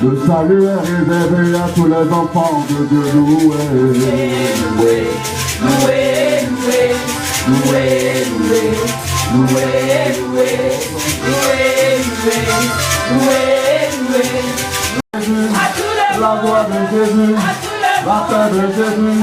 Le salut est réservé à tous les enfants de Dieu. Loué, loué, loué, loué, loué, loué, loué, loué, loué, la voix de Jésus, la paix de Jésus.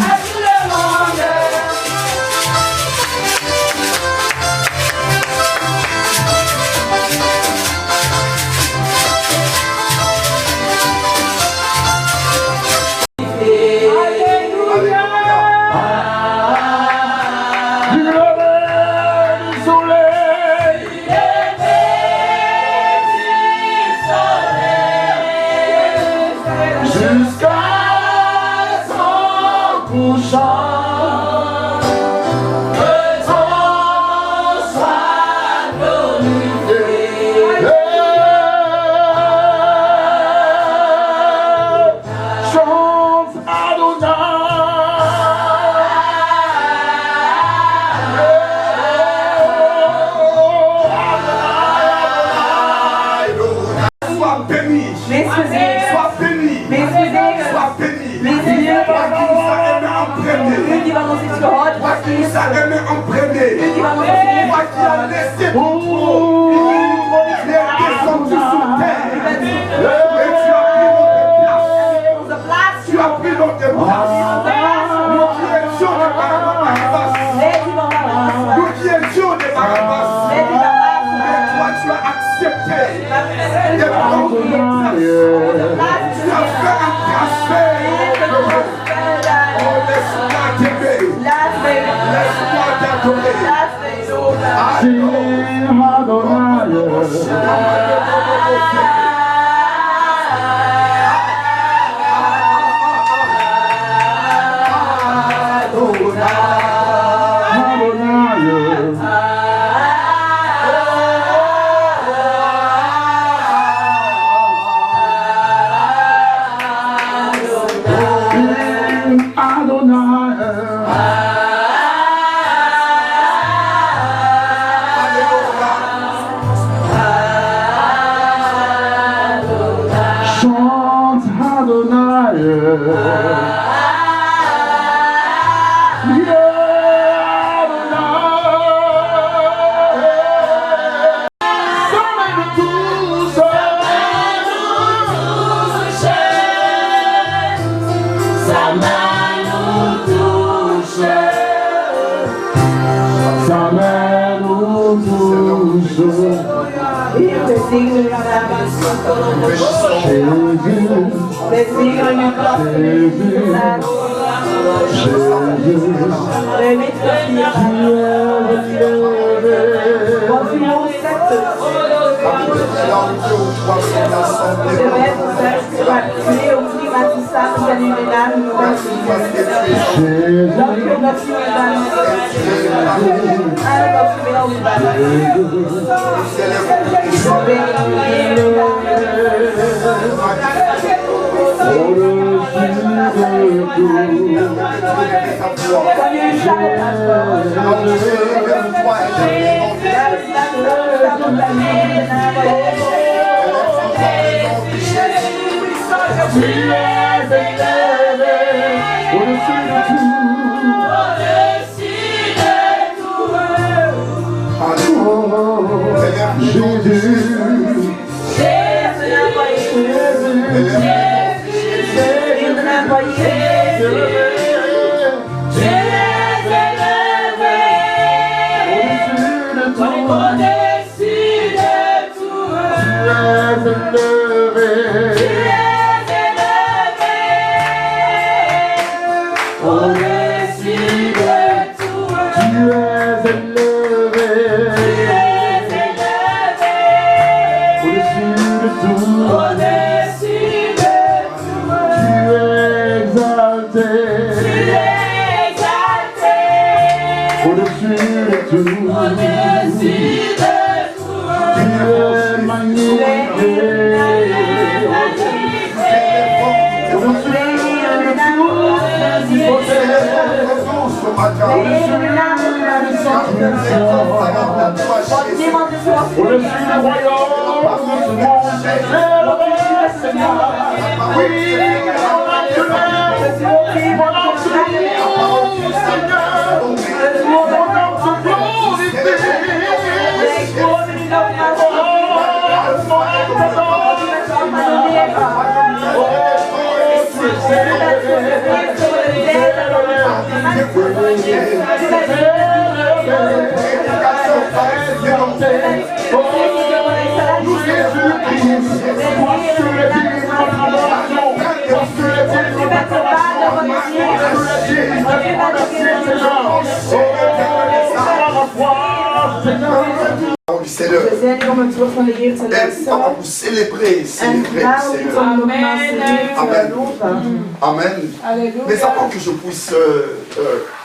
We zijn hier om het woord van de Heer te luisteren. Pour célébrer, En daarom om nogmaals de Heer te loven. Amen. Alléluia. Mais avant que je puisse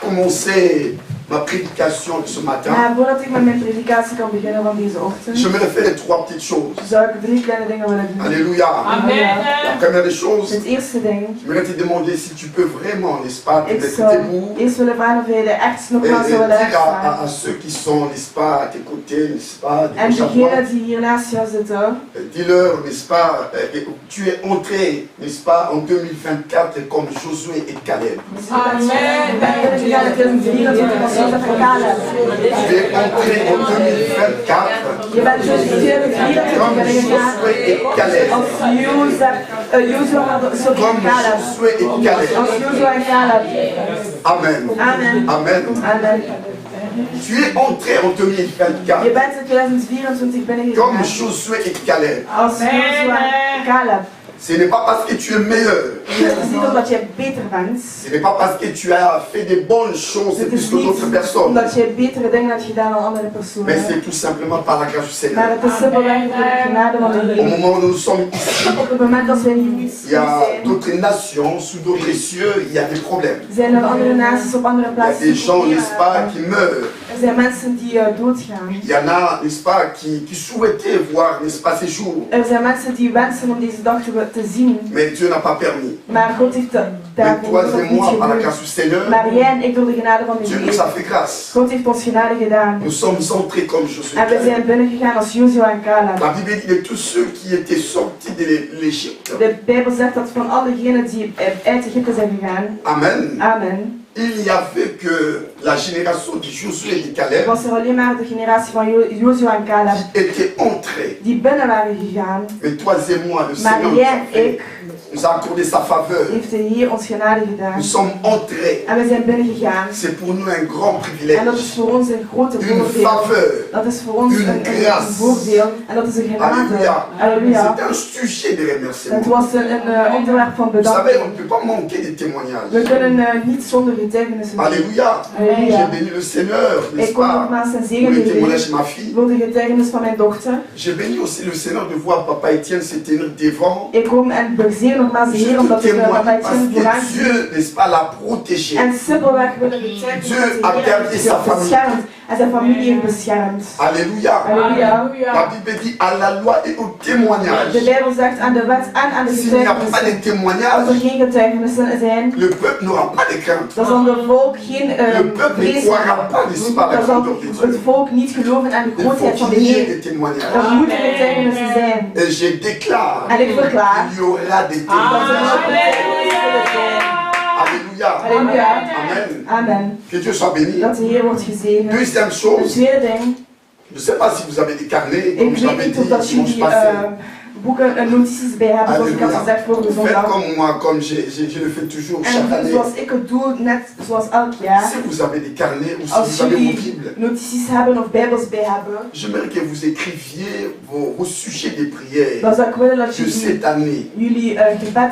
commencer ma prédication de ce matin, Maar voordat ik met mijn predikatie kan beginnen van deze ochtend, je me réfère trois petites choses. zou ik 3 kleine dingen willen doen. Alléluia. Amen. La première des choses, Het eerste ding, je voudrais te demander si tu peux vraiment, n'est-ce pas, te ik mettre zou debout eerst willen vragen of jij er echt et nogmaals zou willen dire staan. à ceux qui sont, n'est-ce pas, à tes côtés, n'est-ce pas, En de degenen die hier naast jou zitten, dis-leur, n'est-ce pas, tu es entré, n'est-ce pas, en 2024 comme Josué et Caleb. Amen. Ben binnen gegaan in 2024 als Jozef en Caleb. Tu es entré en 2024 Je bent dus 2024 comme binnen gegaan Josué et Caleb. als Jozua Comme en Caleb. Josué et Caleb. Als Jozua en Caleb. Amen. Amen. Amen. Amen. Tu es entré en 2024 Je bent in 2024 binnen comme gegaan Josué et Caleb. als Jozua en Caleb. Ce n'est pas parce que tu es meilleur. Het is niet omdat je beter bent. Ce n'est pas parce que tu as fait de bonnes choses Het plus is que d'autres niet personnes. omdat je betere dingen hebt gedaan dan andere Mais personen. c'est tout simplement par la grâce du Maar Seigneur. het is simpelweg door de genade van de Au Heer. moment où nous sommes ici, Op het moment dat wij hier il y a zijn, d'autres nations, sous d'autres cieux, il y a des problèmes. zijn er andere naties op andere Il y a plaatsen. des gens, n'est-ce pas, qui meurent. Er zijn mensen die doodgaan. Il y en a, n'est-ce pas, qui souhaitaient voir, n'est-ce pas, ces jours. Er zijn mensen die wensen om deze dag te zien. Mais Dieu n'a pas permis. Maar God heeft Mais daarvoor toi nog et niet moi, par la grâce gebeurd. du Seigneur, Maar jij en ik door de genade van de Dieu nous a Heer. fait grâce. God heeft ons genade gedaan. Nous sommes entrés comme Josué. En we zijn binnengegaan als Jozua en Caleb. La Bible dit de tous ceux qui étaient sortis de l'Égypte. De Bijbel zegt dat van allegenen die uit Egypte zijn gegaan. Amen. Amen. Il n'y avait que la génération de Josué et de Caleb Was er alleen maar de generatie van Jozua en Caleb qui étaient entrés. die binnen waren gegaan. Mais toi et moi, le Maar Seigneur jij en ik nous a accordé sa faveur. heeft de Heer ons genade gedaan. Nous sommes entrés. En we zijn binnengegaan. C'est pour nous un grand En dat privilège. is voor ons een grote Une voordeel. faveur. Dat is voor ons Une een grâce. voordeel. En dat is een genade. Alléluia. Halleluja. C'est un sujet de Het remerciement. was een onderwerp van Vous savez, bedanking. on ne peut pas manquer de témoignages. We kunnen niet zonder getuigenissen doen. Alléluia. Alléluia. J'ai béni le Seigneur, n'est-ce Ik kom pas, nogmaals ten pour zegen le de témoignage Heer de ma fille. voor de getuigenis van mijn dochter. J'ai béni aussi le Seigneur de voir Papa Étienne se tenir devant Ik kom en bezegen nogmaals de Heer omdat we témoigner parce mijn que vooruit Dieu, n'est-ce pas, l'a protégé. en simpelweg willen getuigen Dieu dat a de Heer gardé sa hem famille. beschermt en zijn familie heeft beschermd. Alléluia. Halleluja. La Bible dit à la loi et au témoignage. De Bijbel zegt aan de wet en aan de S'il n'y a pas de getuigenissen. Als er témoignage, geen getuigenissen zijn, le peuple n'aura pas de crainte. dan zal het volk geen Le peuple ne vrees croira hebben. pas, n'est-ce pas, la Dan zal grandeur de het Dieu. volk niet geloven aan de Il faut grootheid van de qu'il y ait Heer. des témoignages. Er moeten getuigenissen zijn. Et je déclare En ik verklaar qu'il y aura des dat er témoignages. ook getuigenissen zullen zijn. Alléluia. Halleluja. Amen. Amen. Que Dieu soit béni. Dat de Heer wordt gezegend. Deuxième Een chose, tweede ding. je ne sais pas si vous avez des carnets, comme Ik je weet l'avais niet dit of dat dimanche jullie passé. boeken en notities bij hebben, zoals ik had gezegd vorige Faites zondag. comme moi, comme je le fais toujours chaque En doe année. zoals ik het doe, net zoals elk jaar. Si vous avez des carnets ou si Als vous avez vos jullie Bibles, notities hebben of bijbels bij hebben, j'aimerais que vous écriviez vos sujets des prières dan zou ik willen dat de jullie cette année. jullie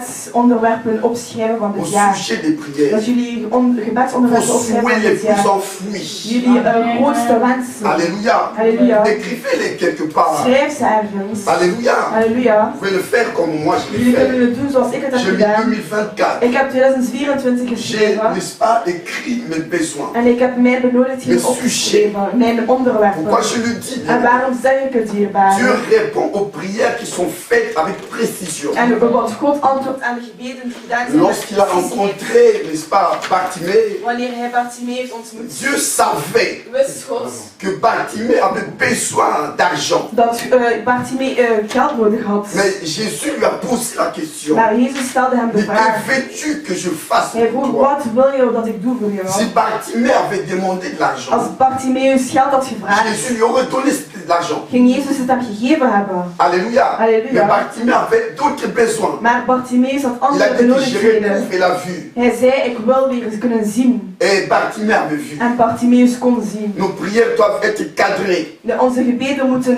gebedsonderwerpen opschrijven van Vos dit jaar. sujets des prières. Dat jullie gebedsonderwerpen Vos opschrijven van souhaits les dit jaar. plus enfouis. Jullie grootste wensen. Alléluia. Halleluja. Écrivez-les quelque part. Schrijf ze ergens. Alléluia. Halleluja. Vous pouvez le faire comme moi je Jullie l'ai kunnen fait. het doen zoals ik het heb J'ai mis gedaan. 2024. Ik heb 2024 J'ai, geschreven. n'est-ce pas, écrit mes besoins. En ik heb mijn benodigdheden opgeschreven, mijn onderwerpen. Pourquoi je le dis? En waarom zeg ik het hierbij? Dieu répond aux prières qui sont faites avec précision. En wat God antwoordt aan de gebeden die gedaan zijn met Lorsqu'il a precisie. rencontré, n'est-ce pas, Bartimée, Wanneer hij Bartimee heeft ontmoet, Dieu savait wist God que Bartimée avait besoin d'argent. dat Bartimee geld nodig had. Mais Jésus lui a posé la question. Maar Jezus stelde hem de Mais que vraag. veux-tu que je fasse Hij pour vroeg, toi? wat wil je dat ik doe voor Si jou? Bartimée avait demandé de l'argent, Als Bartimeus geld had gevraagd, Jésus lui aurait donné de l'argent. ging Jezus het hem gegeven hebben. Alléluia. Alléluia. Mais Bartimée avait d'autres besoins. Maar Bartimeus had Il a andere dit que je benodigdheden. retrouve la vue. Hij zei, ik wil weer eens kunnen zien. Et Bartimée avait vu. En Bartimeus kon zien. Nos prières doivent être cadrées. Onze gebeden moeten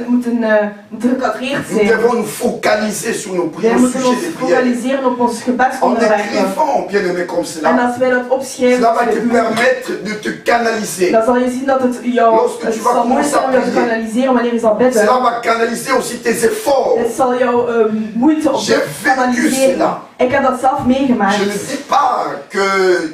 gecadreerd Nous zijn. devons nous focaliser sur nos Wij prières, au moeten sujet ons des prières. focaliseren op ons En gebedsonderwerpen. écrivant, bien aimé, comme En cela, als wij dat opschrijven, cela va te permettre de te canaliser. dan zal je zien dat het jou Lorsque tu vas zal moeilijk zijn om jou te commencer à kanaliseren wanneer je zal bidden. Cela va canaliser aussi tes efforts. Het zal jou moeite op J'ai vécu kanaliseren. cela. Ik heb dat zelf meegemaakt. Je ne dis pas que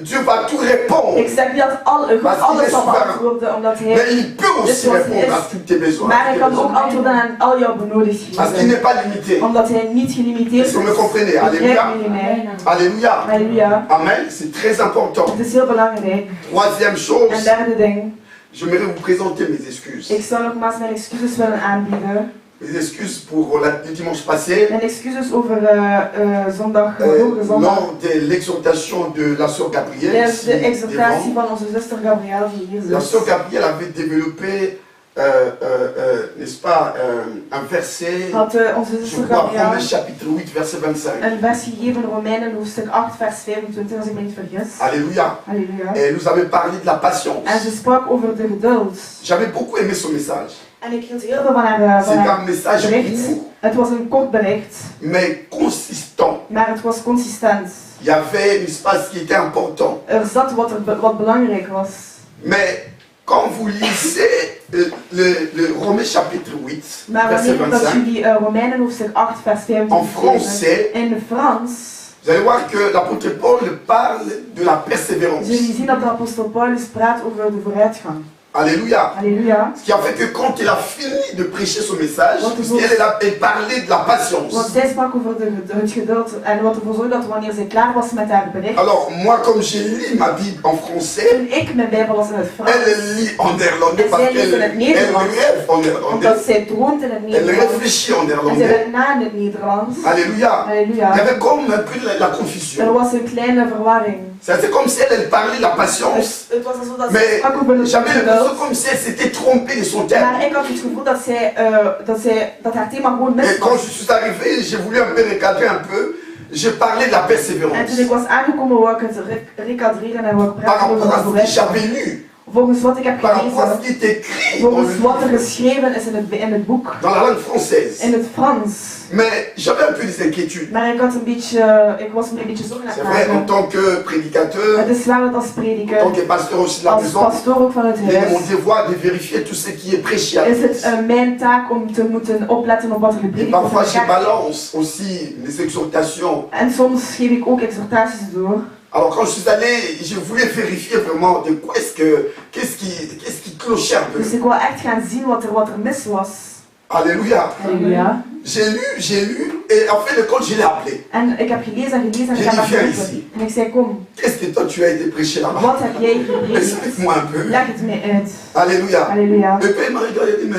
Dieu va tout répondre, Ik zeg niet dat God alles zal beantwoorden, omdat mais hij... il peut aussi Dit was répondre à is. tous tes besoins. Maar hij kan ook antwoorden aan al jouw Parce qu'il benodigdheden. n'est pas limité. Omdat hij niet gelimiteerd Est-ce is. que vous me comprenez? Alléluia. Begrijpen jullie mij? Alléluia. Halleluja. Amen. C'est très important. Het is heel belangrijk. Troisième En chose, derde ding. j'aimerais vous présenter mes excuses. Ik zou nogmaals mijn excuses willen aanbieden. Mes excuses pour le dimanche passé, Mijn excuses over zondag, vorige zondag. lors de l'exhortation de la sœur Gabrielle. Tijdens de ici, exhortatie devant. van onze zuster Gabrielle die hier La zit. sœur Gabrielle avait développé, n'est-ce pas, un verset, Had onze je zuster crois, Romains Gabrielle chapitre 8, verset 25. een vers gegeven, Romeinen hoofdstuk 8, vers 25, als ik me niet vergis. Alléluia. Halleluja. Et nous avait parlé de la patience. En ze sprak over de geduld. J'avais beaucoup aimé son message. En ik hield heel veel van haar C'est un message bericht. court, Het was een kort bericht, mais consistant. maar het was consistent. Il y avait, n'est-ce pas, ce qui était important. Er zat wat belangrijk was. Mais quand vous lisez le Romains chapitre 8, Maar verset wanneer dat 25, jullie Romeinen hoofdstuk 8, vers en 25 français, in Frans, vous allez voir que l'apôtre Paul parle de la persévérance. zullen zien dat de apostel Paulus praat over de vooruitgang. Alléluia. Halleluja. Ce qui a fait que quand il a fini de prêcher son message, elle parlait de la patience. Want zij sprak over het geduld en wat ervoor zorgde dat wanneer zij klaar was met haar bericht, Alors, moi, comme j'ai lu ma Bible en français, toen ik mijn Bijbel las in het Frans, elle lit en néerlandais Et parce c'est qu'elle le Nederlands. rêve en néerlandais. omdat zij droomt in het Elle Nederlands réfléchit en en zij néerlandais. denkt na in het Nederlands. Alléluia. Il y Halleluja. avait comme un peu la Er confusion. was een kleine verwarring. C'était comme si elle parlait de la patience, Het was alsof dat zij mais sprak over het j'avais l'impression geduld. comme si elle s'était trompée de son terme. Maar ik had het gevoel dat haar thema gewoon mis Et quand was. je suis arrivé, j'ai voulu un peu recadrer un peu. Je parlais de la En persévérance toen ik was aangekomen, wou ik het recadreren en wou ik par praten over rapport de à ce que vooruitgang. j'avais lu. volgens wat ik heb par rapport à ce gelezen, qui est écrit volgens wat er geschreven is in het boek, dans la langue française. in het Frans. Mais j'avais un peu des inquiétudes. Maar ik was een beetje zorgen aan C'est het vrai, en maken. tant que prédicateur, Het is waar dat als en tant prediker, que pasteur aussi de la als maison, pastoor ook van het il est mon huis, devoir de vérifier tout ce qui est prêché à is l'église. het mijn taak om te moeten opletten op wat er Et gepredikt wordt in parfois, de je kerk. balance aussi les exhortations. En soms geef ik ook exhortaties door. Alors quand je suis allé, je voulais vérifier vraiment de quoi qu'est-ce qui clochait un peu. Dus ik wil echt gaan zien wat er mis was. Alléluia. Halleluja. J'ai lu, et en fait, le compte, je l'ai appelé. En ik heb gelezen en gelezen en ik J'ai heb dit, viens geroepen. ici. En ik zei, kom, Qu'est-ce que toi, tu as été prêché là-bas? wat heb jij gepredikt? Explique-moi un peu. Leg het mij uit. Alléluia. Halleluja. Le père m'a regardé et dit,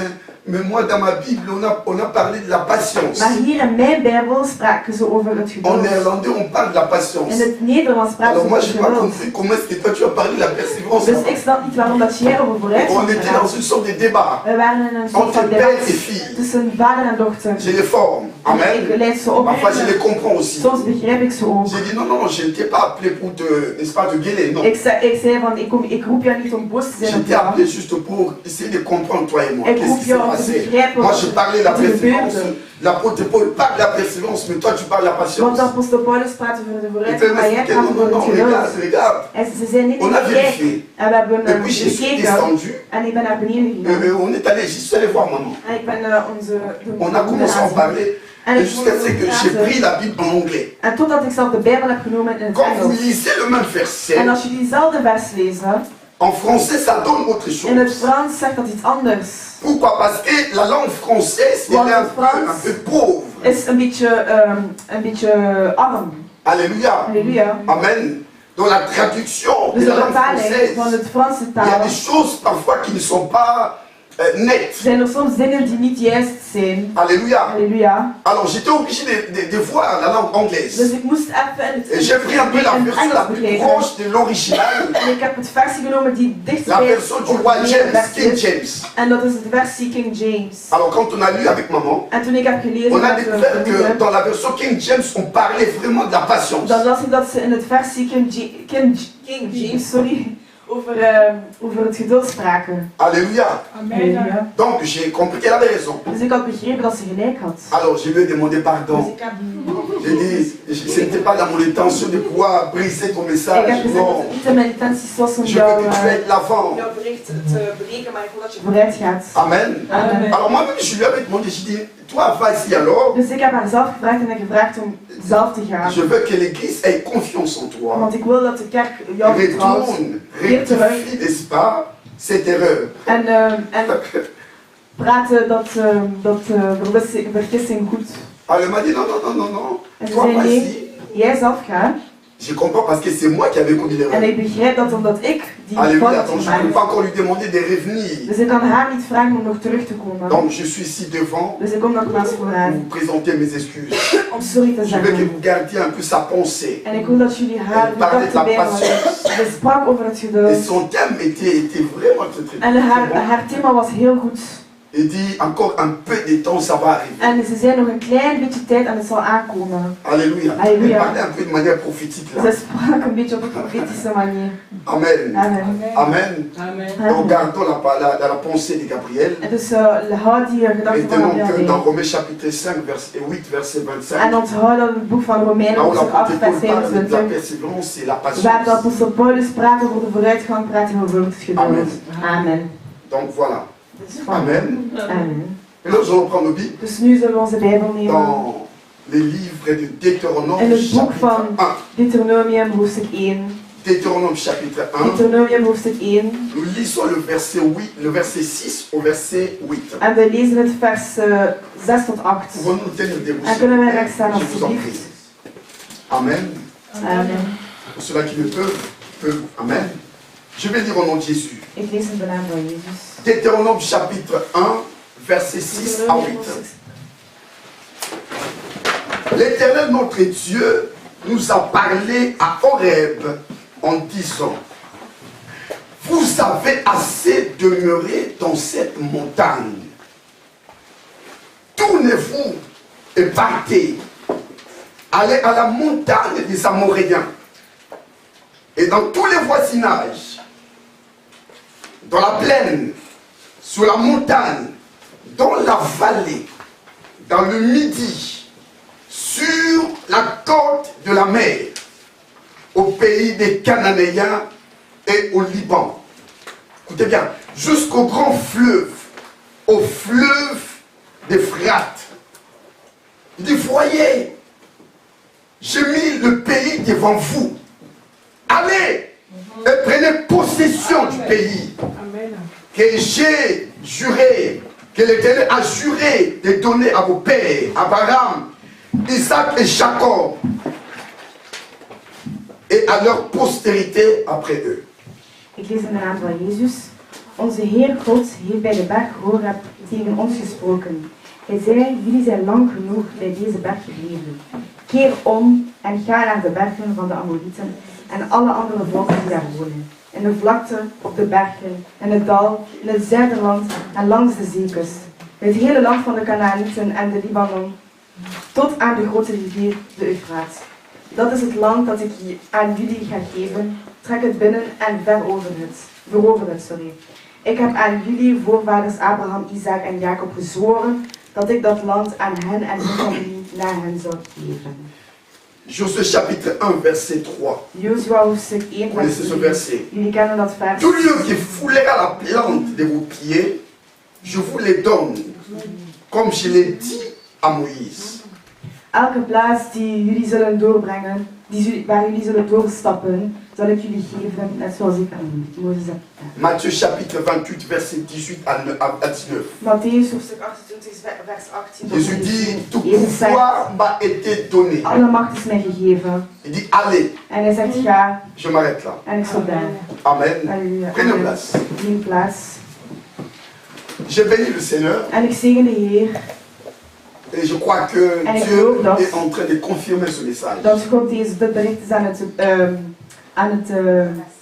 mais moi, dans ma Bible, on a parlé de la patience. Maar hier in mijn Bijbel spraken ze over het En geduld. néerlandais, on parle de la In patience. het Nederlands spraken Alors ze moi, over je het n'ai pas geduld. compris comment est-ce que toi, tu as parlé de la persévérance. Dus ik snap niet waarom dat jij over vooruit On bent était gegaan. dans une sorte de débat We waren in een soort entre van père debat et fille. tussen vader en dochter. Je les forme. En ik Amen. leid ze op. Parfois, je les comprends aussi. Soms begrijp ik ze ook. J'ai dit, non, je ne t'ai pas appelé pour te, n'est-ce pas, te gueuler, non. Ik zei van, ik roep jou niet om boos te zijn Je op t'ai jou. appelé juste pour essayer de comprendre toi et moi. Ik Qu'est-ce roep qui s'est jou om te passé? begrijpen Moi, je parlais de la wat er persévérance. gebeurde. L'apôtre Paul parle de la persévérance, mais toi, tu parles de la Want patience. apostel Paulus praat over de Et vooruitgang, maar jij puis, praat non, over het regarde, geduld. regarde. En ze zei niet, On a kijk. vérifié. En we hebben Et puis, je suis gekeken. descendu. En ik ben naar beneden gegaan. On est allé, j'y suis allé voir maman. En ik ben onze On a commencé à en parler. En Et ik jusqu'à ce que j'ai pris la Bible en anglais. En totdat ik zelf de Bijbel heb genomen in het Quand vous Engels. lisez le même verset, En als jullie diezelfde vers lezen, en français, ça donne autre in het chose. Frans zegt dat iets anders. Pourquoi? Parce que la langue française, elle Want est het un peu pauvre. Is een beetje arm. Alléluia. Halleluja. Amen. Dans la traduction Dus de de la langue vertaling française, van het Franse il y a taal des choses parfois qui ne sont pas nettes. zijn er soms dingen die niet juist zijn. Alléluia. Halleluja. Alors j'étais obligé de voir la langue Dus anglaise. ik moest even in Et het j'ai pris un peu la in het version la Engels plus bekijken. proche de l'original, En ik heb het versie genomen die dichtst la bij version du het roi originele James, vers King is. James. En dat is de versie King James. Alors quand on a lu avec maman, En toen ik heb gelezen on a met découvert de que moeder, dans la version King James, on parlait vraiment de la patience. dan las ik dat ze in het versie King James over het geduld spraken. Alléluia. Halleluja. Donc j'ai compris qu'elle avait raison. Dus ik had begrepen dat ze gelijk had. Alors je lui ai demandé Dus pardon. ik heb, J'ai dit, ce n'était pas dans mon intention de pouvoir briser ton ik message. heb gezegd dat Non, het niet in mijn intenties was om je veux jou, que tu ailles de l'avant. jouw bericht te breken, maar ik wil dat je vooruit gaat. Amen. Amen. Alors moi-même, je lui avais demandé, j'ai dit, toi va ici alors. Dus ik heb haar zelf gevraagd en gevraagd om zelf te gaan. Je veux que l'église ait confiance en toi. Want ik wil dat de kerk jou vertrouwt. Retourne, rectifie, n'est-ce pas, cette erreur. En praten dat vergissing goed. Alors elle m'a dit, non. En ze Toi zei va nee, ici. jij zelf gaat. Je comprends parce que c'est moi qui avais commis En l'erreur. ik begrijp dat omdat ik die fout Alléluia, heb donc je ne peux gemaakt. pas encore lui demander de revenir. Dus ik kan haar niet vragen om nog terug te komen. Donc je suis ici devant Dus ik kom nogmaals voor haar. pour vous présenter mes excuses. Om sorry te Je veux que zeggen. vous gardiez un peu sa pensée. En ik wil dat jullie haar Elle parlait de la gedachten bijhouden. Ze sprak over het Et geduld. son thème était vraiment très En bon. haar thema was heel goed. Il dit encore un peu de temps, ça va arriver. En ze zei nog een klein beetje tijd en het zal aankomen. Alléluia. Alléluia. Elle parlait un peu de manière prophétique là. Ze sprak een beetje op een profetische manier. Amen. Amen. Amen. Donc gardons la pensée de Gabriel. En dus houd die gedachten van Maintenant que dans Gabriel. Romains chapitre 5, verset 8, verset En 25, onthoud dat het boek van Romeinen, là où hoofdstuk 8, l'apôtre vers Paul parle de la 25. persévérance et la Waar de patience. apostel Paulus praat over de vooruitgang, praat hij over het geduld. Amen. Amen. Donc voilà. Dus voilà. Amen. Amen. Et là, nous allons prendre nos Bibles Dus nu zullen we onze Bijbel nemen. dans les livres de Deutéronome En het boek chapitre van 1. Deuteronomium hoofdstuk 1. Deutéronome chapitre 1. Deuteronomium hoofdstuk 1. Nous lisons le verset 6 au verset 8. En we lezen het vers 6 tot 8. Pouvons-nous nous tenir debout? En kunnen wij recht staan Je vous en alsjeblieft. prie. Amen. Amen. Pour ceux-là qui le peuvent. Amen. Je vais lire au nom de Jésus. Ik lees in de naam van Jezus. Deutéronome chapitre 1, verset 6 à 8. L'Éternel notre Dieu nous a parlé à Horeb en disant, vous avez assez demeuré dans cette montagne. Tournez-vous et partez. Allez à la montagne des Amoréens et dans tous les voisinages. dans la plaine, sur la montagne, dans la vallée, dans le midi, sur la côte de la mer, au pays des Cananéens et au Liban. Écoutez bien, jusqu'au grand fleuve, au fleuve d'Euphrate. Il dit, voyez, j'ai mis le pays devant vous. Allez et prenez possession du pays que j'ai juré, que l'Éternel a juré de donner à vos pères, Abraham, Isaac et Jacob, et à leur postérité après eux. Ik lees in de naam van Jezus. Onze Heer God heeft bij de berg Horeb tegen ons gesproken. Hij zei, jullie zijn lang genoeg bij deze berg gebleven. Keer om en ga naar de bergen van de Amorieten en alle andere volken die daar wonen. In de vlakte, op de bergen, in het dal, in het zuiderland en langs de zeekust. Het hele land van de Kanaanieten en de Libanon, tot aan de grote rivier, de Eufraat. Dat is het land dat ik aan jullie ga geven. Trek het binnen en verover het. Ik heb aan jullie voorvaders Abraham, Isaac en Jacob gezworen dat ik dat land aan hen en hun familie naar hen zou geven. Josué chapitre 1 verset 3. Jozua hoofdstuk 1 Connaissez ce verset. Jullie kennen dat vers. Tout lieu qui foulera la plante de vos pieds, je vous les donne, comme je l'ai dit à Moïse. Elke plaats die jullie zullen doorbrengen, waar jullie zullen doorstappen, zal ik jullie geven, net zoals ik aan Mozes heb. Matthieu chapitre 28 verset 18 à 19. Matthäus hoofdstuk 28 vers 18 tot Jésus dit, 19. tout Jezus zegt, pouvoir m'a été donné. alle macht is mij gegeven. Il dit, allez, En hij zegt, ga, je m'arrête là. en ik stop daar. Amen. Halleluja. Prenez place. Neem plaats. Je bénis le Seigneur En ik zegen de Heer, et je crois que En ik Dieu geloof dat- est en train de confirmer ce message. dat God dit bericht is aan het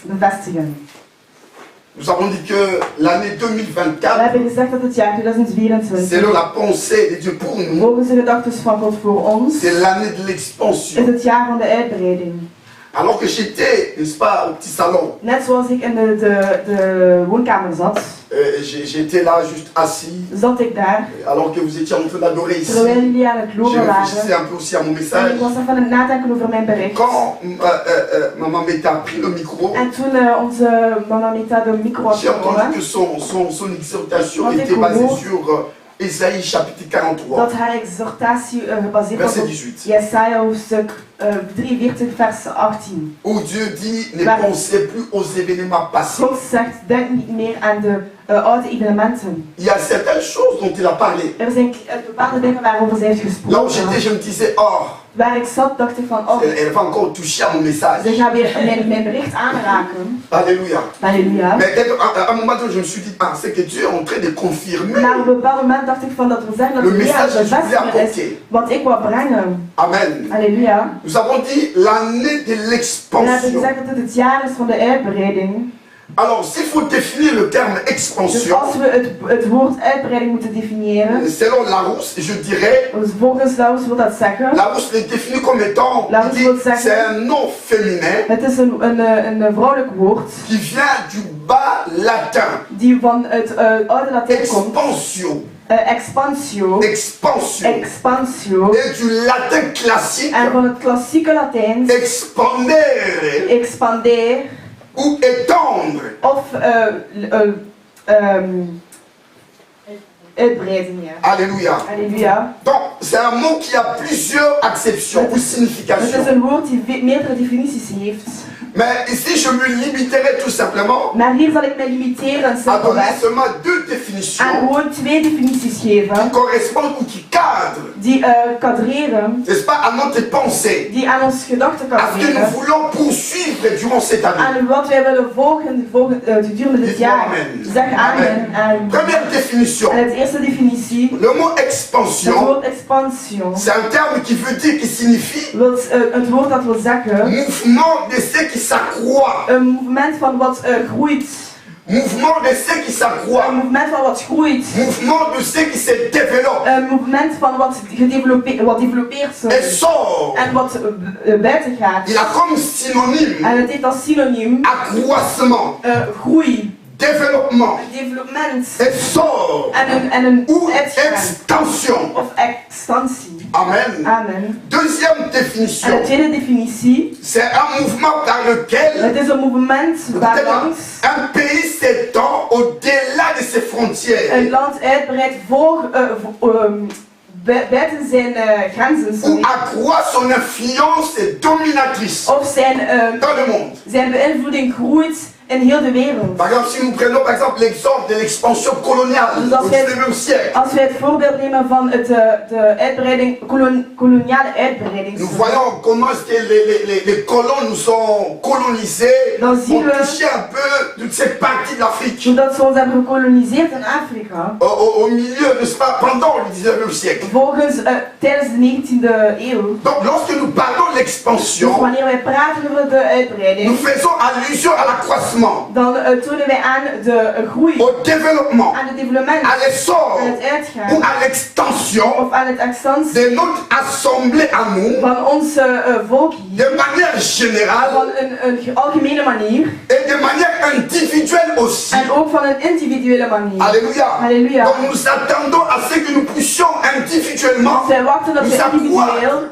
bevestigen. Nous avons dit que l'année We 2024, hebben gezegd dat het jaar 2024, selon la pensée de Dieu pour nous, volgens de gedachten van God voor ons, c'est l'année de is l'expansion. het jaar van de uitbreiding. Alors que j'étais, n'est-ce pas, au petit salon, Net zoals ik in de woonkamer zat, j'étais là juste assis, zat ik daar, alors que vous étiez en train d'adorer ici. terwijl jullie aan het Je lopen réfléchissais waren. un peu aussi à mon En message. ik was even aan het nadenken over mijn bericht. Quand maman Meta a pris le micro, En toen onze mama Meta de micro had j'ai entendu genomen, que son exhortation Want ik était basée hoor- sur Ésaïe chapitre 43, dat haar exhortatie gebaseerd was verset op 18. Jesaja hoofdstuk 43 vers 18. Où Dieu dit, ne Waar- pensez plus aux événements passés. God zegt, denk niet meer aan de oude evenementen. Il y a certaines choses dont il a parlé. Er zijn bepaalde dingen waarover zij heeft Là où gesproken. j'étais, je me disais, oh, Waar ik zat, dacht ik van, oh, elle va encore toucher à mon message. ze gaan weer mijn bericht aanraken. Alléluia. Halleluja. Mais à un moment donné, je me suis dit, ah, c'est que Dieu est en train de confirmer. Maar op een bepaald moment dacht ik van, dat wil zeggen dat Le de Heer message aan het que je voulais bevestigen is apporter. wat ik wou brengen. Amen. Halleluja. Nous avons dit l'année de We hebben l'expansion. gezegd dat het het jaar is van de uitbreiding. Alors, s'il faut définir le terme Dus expansion, als we het woord uitbreiding moeten definiëren, selon Larousse, je dirais, dus volgens Laus wil dat zeggen, Larousse le définit comme étant, il Larousse dit, wil zeggen- c'est un nom féminin het is een vrouwelijk woord qui vient du bas latin. die van het oude Latijn komt. Expansion. Expansio, Expansion. expansio, Et du latin classique, en van het klassieke Latijn expandere expandeer ou étendre. of uitbreiding. Ja. Alléluia. Halleluja. Donc, c'est un mot qui a plusieurs acceptions ou Het is significations. een woord die meerdere definities heeft. Mais ici, je me limiterai tout simplement Maar hier zal ik mij limiteren à donner simpelweg seulement deux aan définitions gewoon twee definities qui geven correspondent ou qui cadrent, die kadreren, n'est-ce pas, à notre pensée, die aan ons gedachten à ce que nous kadreren, voulons poursuivre durant cette année. aan wat wij willen volgen gedurende dit Dites-moi jaar. amen. Zeg amen. Amen. Première définition, En het eerste definitie, le mot het expansion, woord expansion, c'est un terme qui veut dire, qui signifie het woord dat wil zeggen mouvement de ce qui s'accroît. een movement van wat groeit. Mouvement de ce qui Een s'accroît. movement van wat groeit. Mouvement de ce qui se développe Een movement van wat developeert et sort. en wat buiten gaat. Il a comme synonyme En het heeft als synoniem accroissement, groei, développement, development essor en een ou uitgaan extension. of expansie. Amen. Amen. Deuxième En définition, de tweede definitie, c'est un mouvement par lequel het is een movement waarlangs un pays s'étend au-delà de ses frontières een land uitbreidt buiten zijn grenzen, ou sorry. accroît son influence dominatrice Of dans le monde. zijn beïnvloeding groeit in heel de wereld. Par exemple, si nous prenons par exemple l'exemple de l'expansion coloniale au 19e siècle, Als we het voorbeeld nemen van de uitbreiding, koloniale uitbreiding, nous voyons comment est-ce que les colons nous ont colonisés, Dan ont zien we touché un peu toute cette partie de l'Afrique. zodat ze ons hebben gekoloniseerd in Afrika. Au milieu, n'est-ce pas, pendant le 19e siècle. Tijdens de 19e eeuw. Donc lorsque nous parlons de Dus l'expansion, wanneer wij praten over de nous uitbreiding, faisons allusion à l'accroissement, dan tonen wij aan de groei, au développement, aan het development, à l'essor aan het ou uitgaan, à l'extension of aan het expansie de notre assemblée à nous, van onze volk hier, de manière générale van een algemene manier et de manière individuelle aussi. en ook van een individuele manier. Alléluia. Alléluia. Donc nous attendons à ce que nous puissions individuellement Wij wachten dat nous we individueel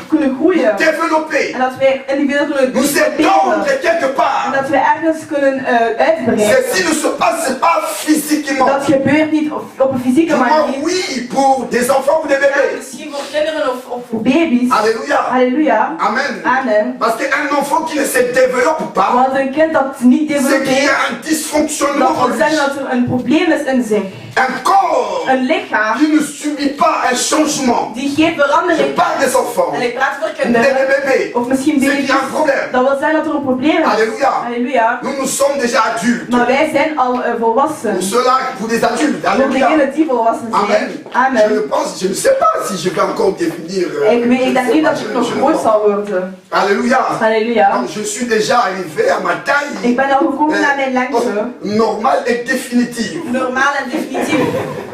kunnen groeien développer, en dat wij individueel kunnen nous verbeteren étendre quelque en part. dat we ergens kunnen uitbreiden. Ceci ne se passe pas physiquement. Dat gebeurt niet op een fysieke Du moins, manier. oui, pour des enfants ou des bébés. Misschien voor kinderen of voor baby's. Alléluia. Halleluja. Amen. Amen. Parce qu'un enfant qui ne se développe pas, Want een kind dat niet c'est qu'il y developeert, a un dysfonctionnement dat en wil lui. zeggen dat er een probleem is in zich. Un corps Een lichaam qui ne subit pas un changement. die geen Je verandering parle des enfants, en ik praat voor des kinderen bébés. of misschien C'est qu'il baby's. y a un problème. Dat wil zeggen dat er een probleem is. Alléluia. Halleluja. Nous sommes déjà adultes. Maar wij zijn al volwassen. Pour cela, pour des adultes. Voor Alléluia. degenen die volwassen zijn. Amen. Je Amen. ne pense, je ne sais pas si je vais encore définir. Ik denk niet dat het nog groot zal worden. Alléluia. Halleluja. Donc, je suis déjà arrivé à ma taille Ik ben al gekomen naar mijn lengte. normale et définitive. Normaal en definitief.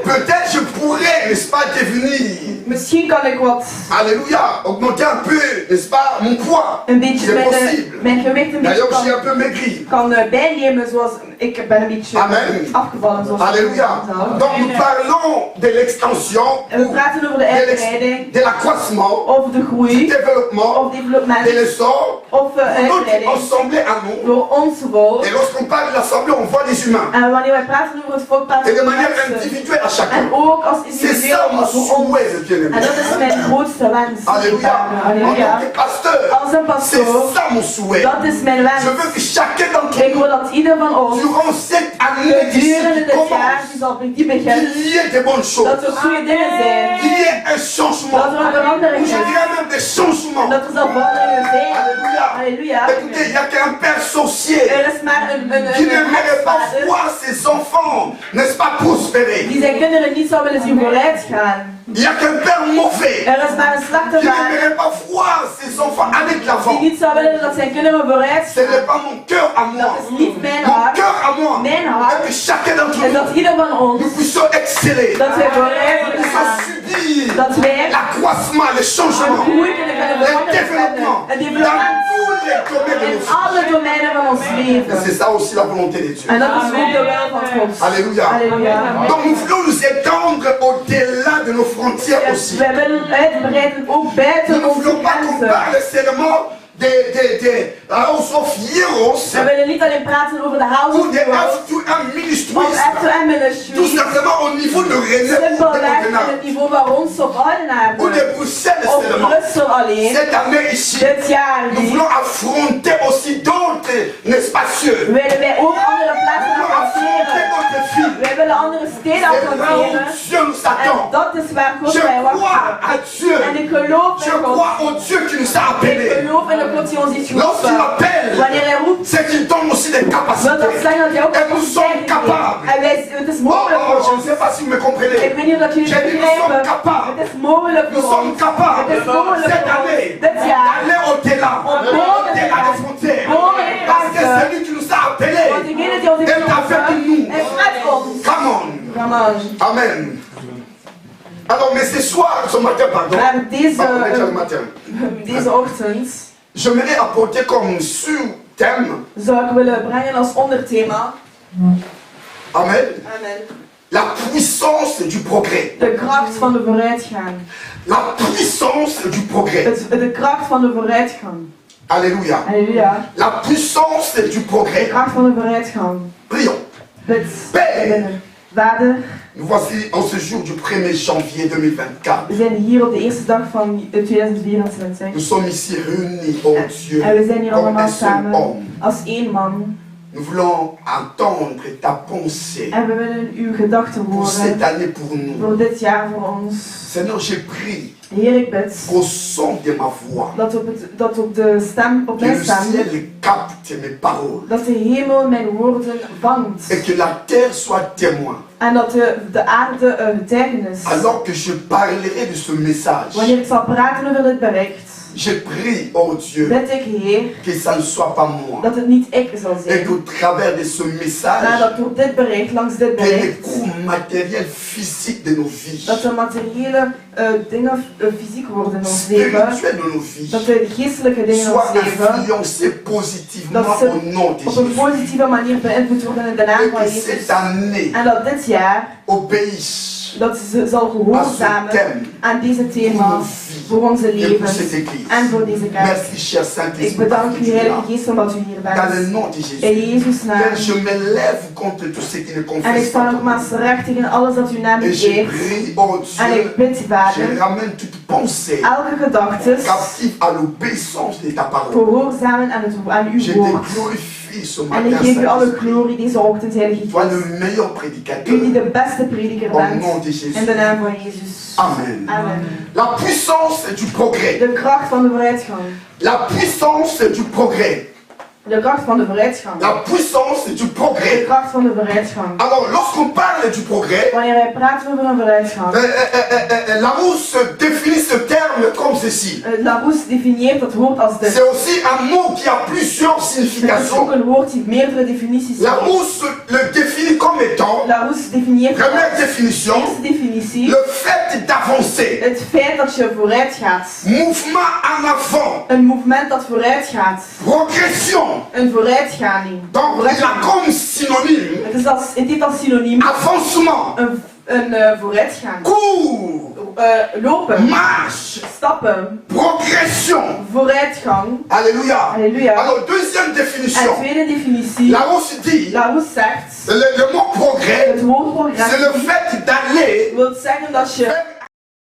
Peut-être je pourrais, n'est-ce pas, devenir, Misschien kan ik wat alléluia, augmenter un peu, n'est-ce pas, mon poids. een beetje C'est possible. mijn gewicht een beetje D'ailleurs, je suis un peu maigri. kan bijnemen zoals ik ben een beetje Amen. afgevallen zoals Alléluia. ik Donc nous parlons de l'extension, En we praten over de uitbreiding, de l'accroissement, of de du groei, développement, of development, de l'essor, of notre uitbreiding assemblée à nous. door ons volk. Et lorsqu'on parle de l'assemblée, on voit des humains. En wanneer wij praten over het volk, praten Et we de over manière mensen. individuelle à chacun. En ook als C'est individueel ça mon als voor ons. souhait, le bien-aimé. En dat is mijn grootste wens. Alléluia. En tant Halleluja. que pasteur, Als een c'est pastoor, ça mon souhait. dat is mijn Je veux wens. que chacun d'entre Ik wil dat ieder van nous, ons durant cette année d'ici gedurende qui dit jaar commence, die begint, qu'il y ait des bonnes choses, dat er goede dingen zijn. qu'il y ait un changement, Dat er een verandering je is. dirais même des changements. Dat er zal veranderingen zijn. Alléluia. Halleluja. Écoutez, il n'y a qu'un père sorcier Er is maar qui n'aimerait pas heksvader voir ses enfants, n'est-ce pas, prospérer. die zijn kinderen niet zou willen zien vooruit gaan. Il n'y a qu'un père mauvais Er is maar een qui slachtervader n'aimerait pas voir ses enfants avec die l'avant. niet zou willen dat zijn kinderen vooruit Ce n'est gaan. pas mon cœur à moi. Dat is niet mijn Mon hart. cœur à moi. Mijn hart. Et que chacun d'entre En dat nous, ieder van ons, nous puissions exceller. dat wij vooruit Nous kunnen puissions gaan. subir Dat wij l'accroissement, le een changement, groei kunnen gaan le veranderen. développement Een dans development tous les domaines de in nos vies. alle domeinen van ons Et leven. c'est ça aussi la volonté de Dieu. En dat is ook de wil van God. Alléluia. Halleluja. Donc nous voulons nous étendre au-delà de nos frontières aussi. Wij willen uitbreiden ook Nous buiten ne onze voulons pas qu'on grenzen. parle seulement of hieros We willen niet alleen praten over de house ou of des heroes F2M of ministries. F2M Tout ministries. simplement au niveau de Rennes ou de Simpelweg op Montréal het niveau waar ons of ou Oudenaarde de Bruxelles of seulement. Brussel alleen. Cette année ici, Dit jaar nous niet. voulons affronter aussi d'autres, n'est-ce pas, cieux. Willen wij ook andere Nous plaatsen voulons affronter avanceren. d'autres villes. Wij willen andere steden C'est là où avanceren. Dieu nous En attend. dat is waar God Je bij crois wacht. à Dieu. En ik geloof Je in God. crois au Dieu qui nous a Ik appelés. geloof in de God die ons iets Lorsqu'il roept. m'appelle, Wanneer hij roept, c'est qu'il donne aussi des wil dat capacités. zeggen dat hij ook Et nous sommes capaciteiten capables. heeft. En het is Oh, mogelijk oh, voor je ne ons. sais pas si vous me Ik comprenez. weet niet of dat jullie J'ai het dit, nous sommes begrijpen. capables. Het is mogelijk Nous voor sommes ons. capables Het is mogelijk cette voor année ons. Dit jaar. d'aller au-delà, au-delà des frontières. Parce que celui qui nous a appelés Want degene die ons heeft est avec geroepen, nous. is met ons. Come on. Come on. Amen. Alors, mais ce soir, ce matin, pardon, Maar pardon, déjà le matin, deze ochtend j'aimerais apporter comme sous-thème zou ik willen brengen als onderthema Amen. Amen. La puissance du progrès. De kracht van de vooruitgang. La puissance du progrès. De kracht van de vooruitgang. Alléluia. Halleluja. La puissance du De progrès. kracht van de vooruitgang. Prions. Bid. Père. Vader, Nous voici en ce jour du 1er janvier 2024. we zijn hier op de eerste dag van 2024. Nous sommes ici réunis, oh Dieu, En we zijn hier comme allemaal un seul samen homme. als één man. Nous voulons entendre ta pensée En we willen uw gedachten pour cette horen année pour nous. voor dit jaar voor ons. Seigneur, j'ai prie Heer, ik bid qu'au son de ma voix, dat op de stem, op que mijn le stem, ciel capte mes paroles dat de hemel mijn woorden vangt. et que la terre soit témoin. En dat de aarde getuigenis. Alors que je parlerai de ce message, Wanneer ik zal praten over dit bericht, je prie, oh Dieu, bid ik, Heer, que ça ne soit pas moi. dat het niet ik zal Et zijn. qu'au travers de ce Maar message, dat door dit bericht, langs dit que les bericht, cours matériels physiques de nos vies, dat de materiële dingen fysiek worden in ons leven, spirituels de nos vies, dat de geestelijke dingen in ons soient leven, influencés positivement dat ze au nom de op een Jésus. positieve manier beïnvloed worden in de naam Et van que Jezus. cette année En dat dit jaar, obéisse dat ze zal gehoorzamen aan deze thema voor onze et pour levens cette église. en voor deze kerk. Merci, cher Ik Saint-Esprit. bedank u, parce que tu es Heilige là. Geest, omdat u hier Dans le bent. nom de Jésus. In Jezus' naam. Père, je m'élève contre tout ce qui ne En ik confesse sta pas. nogmaals recht tegen alles dat uw naam Et niet je eert. prie, oh En Dieu, ik bid, je Vader, ramène toute pensée elke gedachte captive à l'obéissance de ta parole. gehoorzamen aan Je uw te woord. glorifie ce En matin, ik geef u alle Saint-Esprit. glorie deze ochtend, Heilige Toi le Geest. meilleur U die prédicateur. de beste prediker Au bent. nom de Jésus. In de naam van Jezus. Amen. Amen. La puissance du progrès. De kracht van de vooruitgang. La puissance du progrès. De kracht van de vooruitgang. La puissance du De progrès. kracht van de vooruitgang. Alors, lorsqu'on parle du progrès, Wanneer wij praten over een vooruitgang, Larousse définit ce terme comme ceci. Larousse definieert dat woord als dit. C'est aussi un mot qui a plusieurs Het is ook significations. een woord die meerdere definities heeft. Larousse le définit comme étant, Larousse definieert première als définition, eerste definitie le fait d'avancer. het feit dat je vooruit gaat. Mouvement en avant. Een movement dat vooruit gaat. Progression. Een vooruitgang. Donc, il a comme synonyme Het heeft als synoniem avancement, een vooruitgang. cours, Lopen. marche, Stappen. progression. Vooruitgang. Alléluia. Alléluia. Alors, deuxième En définition. tweede definitie. Larousse dit, Larousse zegt. le mot progrès, Het woord c'est le progressie fait d'aller wil zeggen dat je vers